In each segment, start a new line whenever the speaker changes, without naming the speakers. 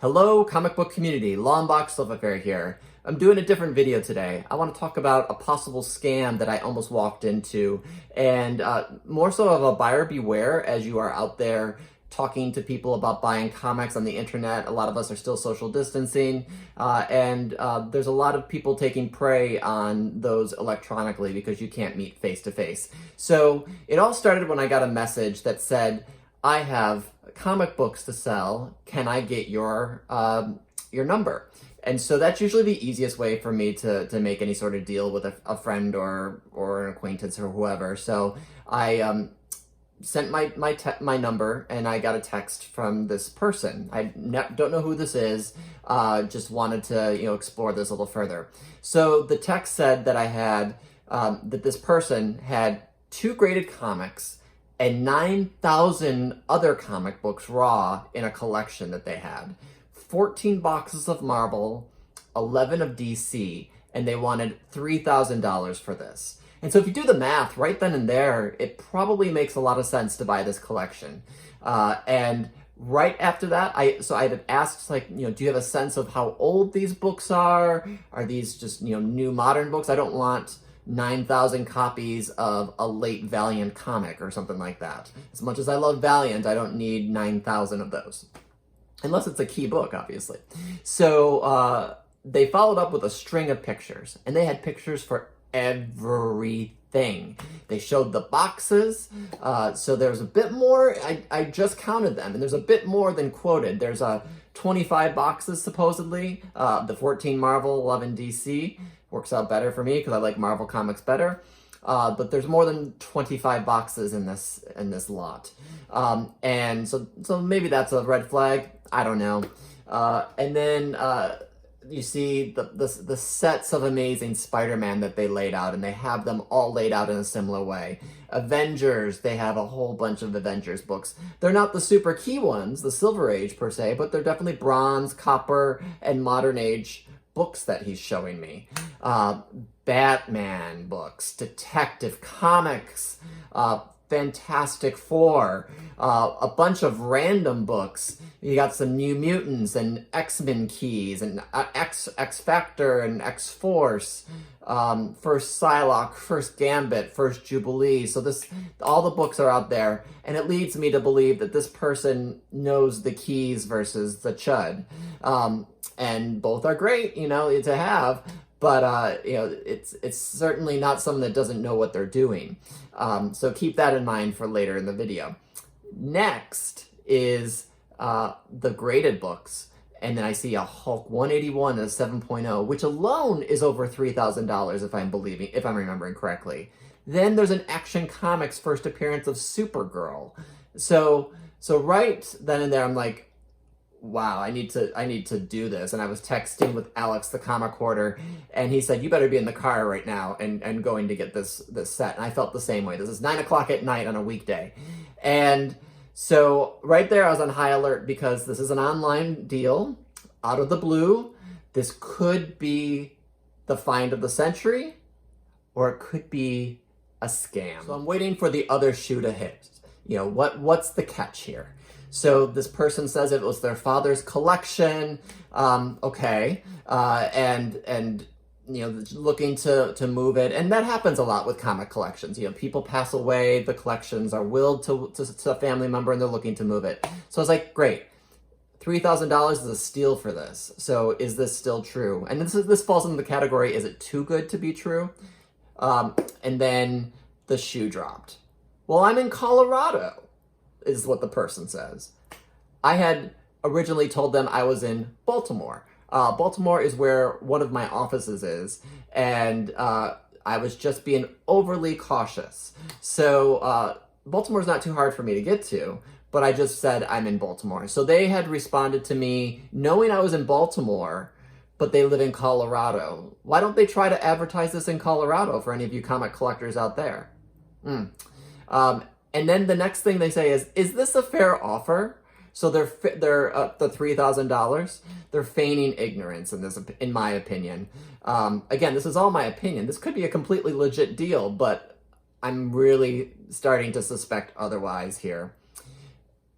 Hello, comic book community. Longboxloveaffair here. I'm doing a different video today. I want to talk about a possible scam that I almost walked into, and more so of a buyer beware as you are out there talking to people about buying comics on the internet. A lot of us are still social distancing, and there's a lot of people taking prey on those electronically because you can't meet face to face. So it all started when I got a message that said, I have comic books to sell. Can I get your number? And so that's usually the easiest way for me to make any sort of deal with a friend or an acquaintance or whoever. So I sent my number, and I got a text from this person. I don't know who this is. Just wanted to explore this a little further. So the text said that I had that this person had 2 graded comics and 9,000 other comic books raw in a collection that they had. 14 boxes of Marvel, 11 of DC, and they wanted $3,000 for this. And so if you do the math right then and there, it probably makes a lot of sense to buy this collection. And right after that, I had asked, do you have a sense of how old these books are? Are these just, new modern books? I don't want 9,000 copies of a late Valiant comic or something like that. As much as I love Valiant, I don't need 9,000 of those. Unless it's a key book, obviously. So they followed up with a string of pictures, and they had pictures for everything. They showed the boxes, so there's a bit more. I just counted them, and there's a bit more than quoted. There's 25 boxes, supposedly. The 14 Marvel, 11 DC. Works out better for me because I like Marvel comics better. But there's more than 25 boxes in this lot. And so maybe that's a red flag. I don't know. And then you see the sets of Amazing Spider-Man that they laid out, and they have them all laid out in a similar way. Avengers, they have a whole bunch of Avengers books. They're not the super key ones, the Silver Age per se, but they're definitely bronze, copper, and modern age books that he's showing me. Batman books, Detective Comics, Fantastic Four, a bunch of random books. You got some New Mutants and X-Men keys and X Factor and X-Force, first Psylocke, first Gambit, first Jubilee. So all the books are out there, and it leads me to believe that this person knows the keys versus the chud. And both are great, to have, but it's certainly not someone that doesn't know what they're doing. So keep that in mind for later in the video. Next is the graded books, and then I see a Hulk 181 and a 7.0, which alone is over $3,000 if I'm remembering correctly. Then there's an Action Comics first appearance of Supergirl. So right then and there, I'm like, wow, I need to do this. And I was texting with Alex, the comic hoarder, and he said, you better be in the car right now and going to get this set. And I felt the same way. This is 9 o'clock at night on a weekday. And so right there, I was on high alert because this is an online deal out of the blue. This could be the find of the century, or it could be a scam. So I'm waiting for the other shoe to hit. What's the catch here? So this person says it was their father's collection, okay, and looking to move it, and that happens a lot with comic collections. People pass away, the collections are willed to a family member, and they're looking to move it. So I was like, great, $3,000 is a steal for this. So is this still true? And this falls into the category: is it too good to be true? And then the shoe dropped. Well, I'm in Colorado, is what the person says. I had originally told them I was in Baltimore. Baltimore is where one of my offices is, and I was just being overly cautious. So Baltimore's not too hard for me to get to, but I just said I'm in Baltimore. So they had responded to me knowing I was in Baltimore, but they live in Colorado. Why don't they try to advertise this in Colorado for any of you comic collectors out there? And then the next thing they say is this a fair offer? So they're up the $3,000. They're feigning ignorance in my opinion. Again, this is all my opinion. This could be a completely legit deal, but I'm really starting to suspect otherwise here.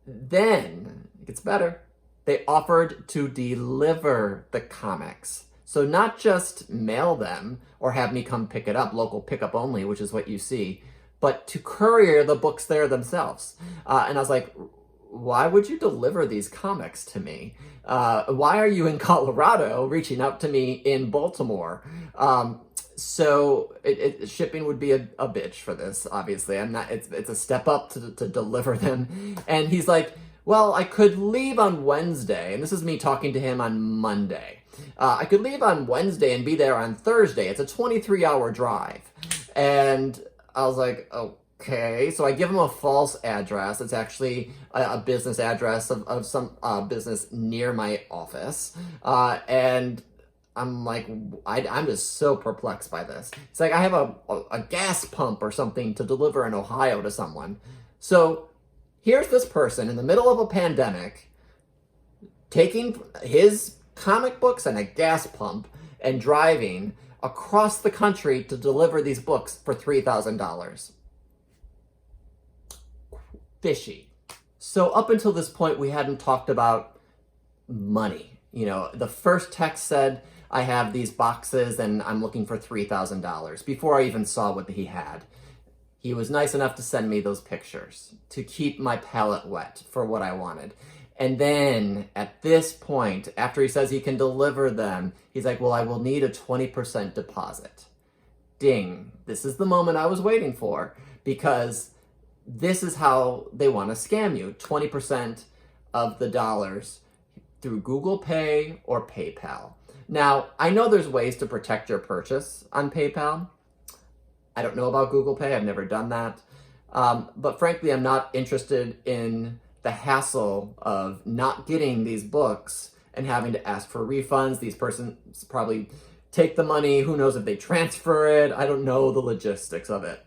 Then, it gets better. They offered to deliver the comics. So not just mail them or have me come pick it up, local pickup only, which is what you see, but to courier the books there themselves. And I was like, why would you deliver these comics to me? Why are you in Colorado reaching out to me in Baltimore? So shipping would be a bitch for this, obviously. It's a step up to deliver them. And he's like, well, I could leave on Wednesday. And this is me talking to him on Monday. I could leave on Wednesday and be there on Thursday. It's a 23-hour drive. And I was like, okay. So I give him a false address. It's actually a business address of some business near my office. And I'm like, I'm just so perplexed by this. It's like I have a gas pump or something to deliver in Ohio to someone. So here's this person in the middle of a pandemic taking his comic books and a gas pump and driving across the country to deliver these books for $3,000. Fishy. So up until this point, we hadn't talked about money. You know, the first text said, I have these boxes and I'm looking for $3,000 before I even saw what he had. He was nice enough to send me those pictures to keep my palate wet for what I wanted. And then at this point, after he says he can deliver them, he's like, well, I will need a 20% deposit. Ding. This is the moment I was waiting for, because this is how they want to scam you. 20% of the dollars through Google Pay or PayPal. Now, I know there's ways to protect your purchase on PayPal. I don't know about Google Pay. I've never done that. But frankly, I'm not interested in the hassle of not getting these books and having to ask for refunds. These persons probably take the money. Who knows if they transfer it? I don't know the logistics of it.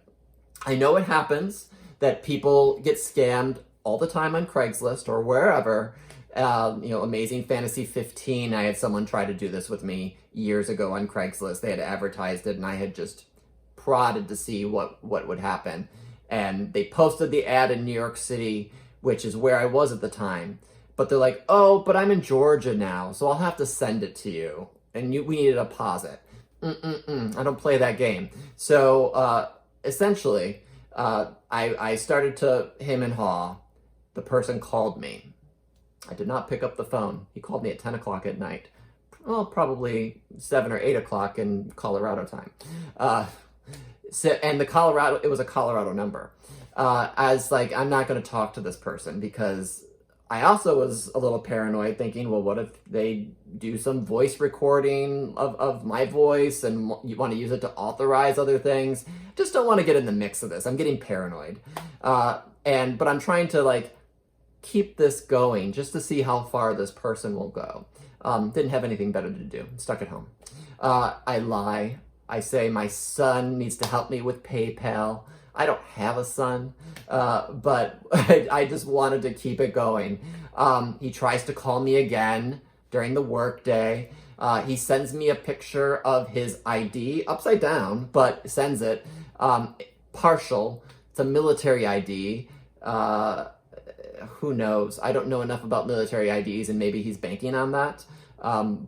I know it happens that people get scammed all the time on Craigslist or wherever. Amazing Fantasy 15. I had someone try to do this with me years ago on Craigslist. They had advertised it and I had just prodded to see what would happen. And they posted the ad in New York City, which is where I was at the time. But they're like, oh, but I'm in Georgia now, so I'll have to send it to you. And we need a deposit. I don't play that game. So essentially, I started to hem and haw. The person called me. I did not pick up the phone. He called me at 10 o'clock at night. Well, probably 7 or 8 o'clock in Colorado time. And it was a Colorado number. I was like, I'm not going to talk to this person, because I also was a little paranoid, thinking, well, what if they do some voice recording of my voice and you want to use it to authorize other things? Just don't want to get in the mix of this. I'm getting paranoid. But I'm trying to keep this going just to see how far this person will go. Didn't have anything better to do. Stuck at home. I lie. I say my son needs to help me with PayPal. I don't have a son, but I just wanted to keep it going. He tries to call me again during the workday. He sends me a picture of his ID, upside down, but sends it. Partial. It's a military ID. Who knows? I don't know enough about military IDs, and maybe he's banking on that.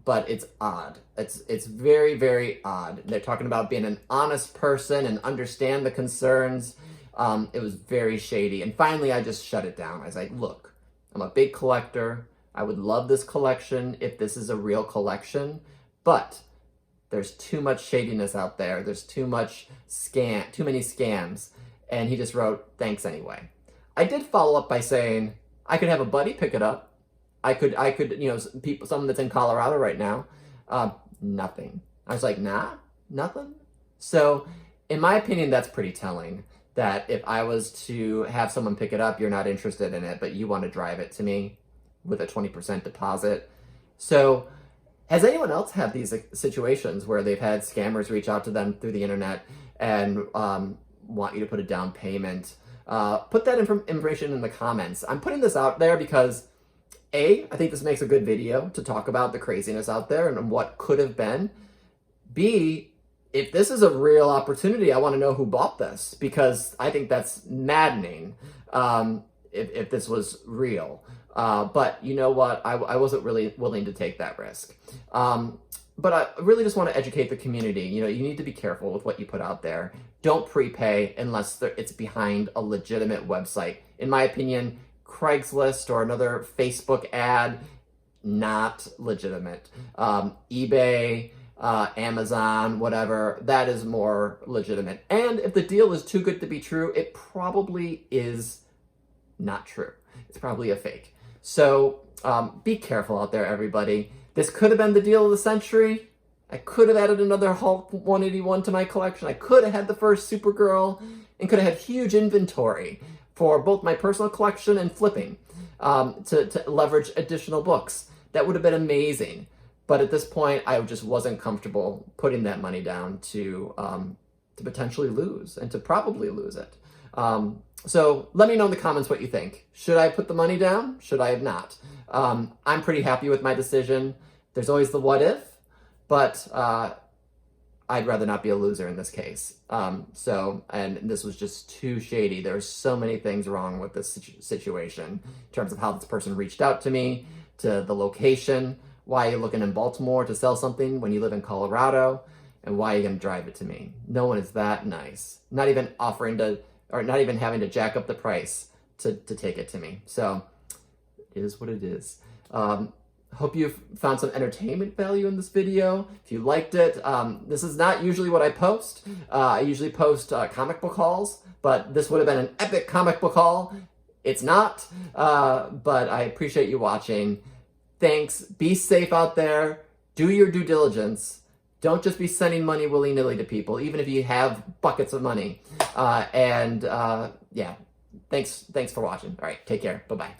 But it's odd. It's very, very odd. They're talking about being an honest person and understand the concerns. It was very shady. And finally, I just shut it down. I was like, look, I'm a big collector. I would love this collection if this is a real collection, but there's too much shadiness out there. There's too many scams. And he just wrote, thanks anyway. I did follow up by saying, I could have a buddy pick it up. I could, someone that's in Colorado right now. Nothing. I was like, nah, nothing. So in my opinion, that's pretty telling, that if I was to have someone pick it up, you're not interested in it, but you want to drive it to me with a 20% deposit. So has anyone else had these situations where they've had scammers reach out to them through the internet and want you to put a down payment? Put that information in the comments. I'm putting this out there because A, I think this makes a good video to talk about the craziness out there and what could have been. B, if this is a real opportunity, I want to know who bought this, because I think that's maddening if this was real. But you know what? I wasn't really willing to take that risk. But I really just want to educate the community. You know, you need to be careful with what you put out there. Don't prepay unless it's behind a legitimate website. In my opinion, Craigslist or another Facebook ad, not legitimate. eBay, Amazon, whatever, that is more legitimate. And if the deal is too good to be true, it probably is not true. It's probably a fake. So be careful out there, everybody. This could have been the deal of the century. I could have added another Hulk 181 to my collection. I could have had the first Supergirl and could have had huge inventory for both my personal collection and flipping to leverage additional books. That would have been amazing. But at this point, I just wasn't comfortable putting that money down to potentially lose and to probably lose it. So let me know in the comments what you think. Should I put the money down? Should I have not? I'm pretty happy with my decision. There's always the what if, but I'd rather not be a loser in this case. And this was just too shady. There's so many things wrong with this situation in terms of how this person reached out to me, to the location, why are you looking in Baltimore to sell something when you live in Colorado, and why are you gonna drive it to me? No one is that nice. Not even offering to, or not even having to jack up the price to take it to me. So it is what it is. Hope you've found some entertainment value in this video. If you liked it, this is not usually what I post. I usually post comic book hauls, but this would have been an epic comic book haul. It's not, but I appreciate you watching. Thanks. Be safe out there. Do your due diligence. Don't just be sending money willy-nilly to people, even if you have buckets of money. Yeah, thanks for watching. All right, take care. Bye-bye.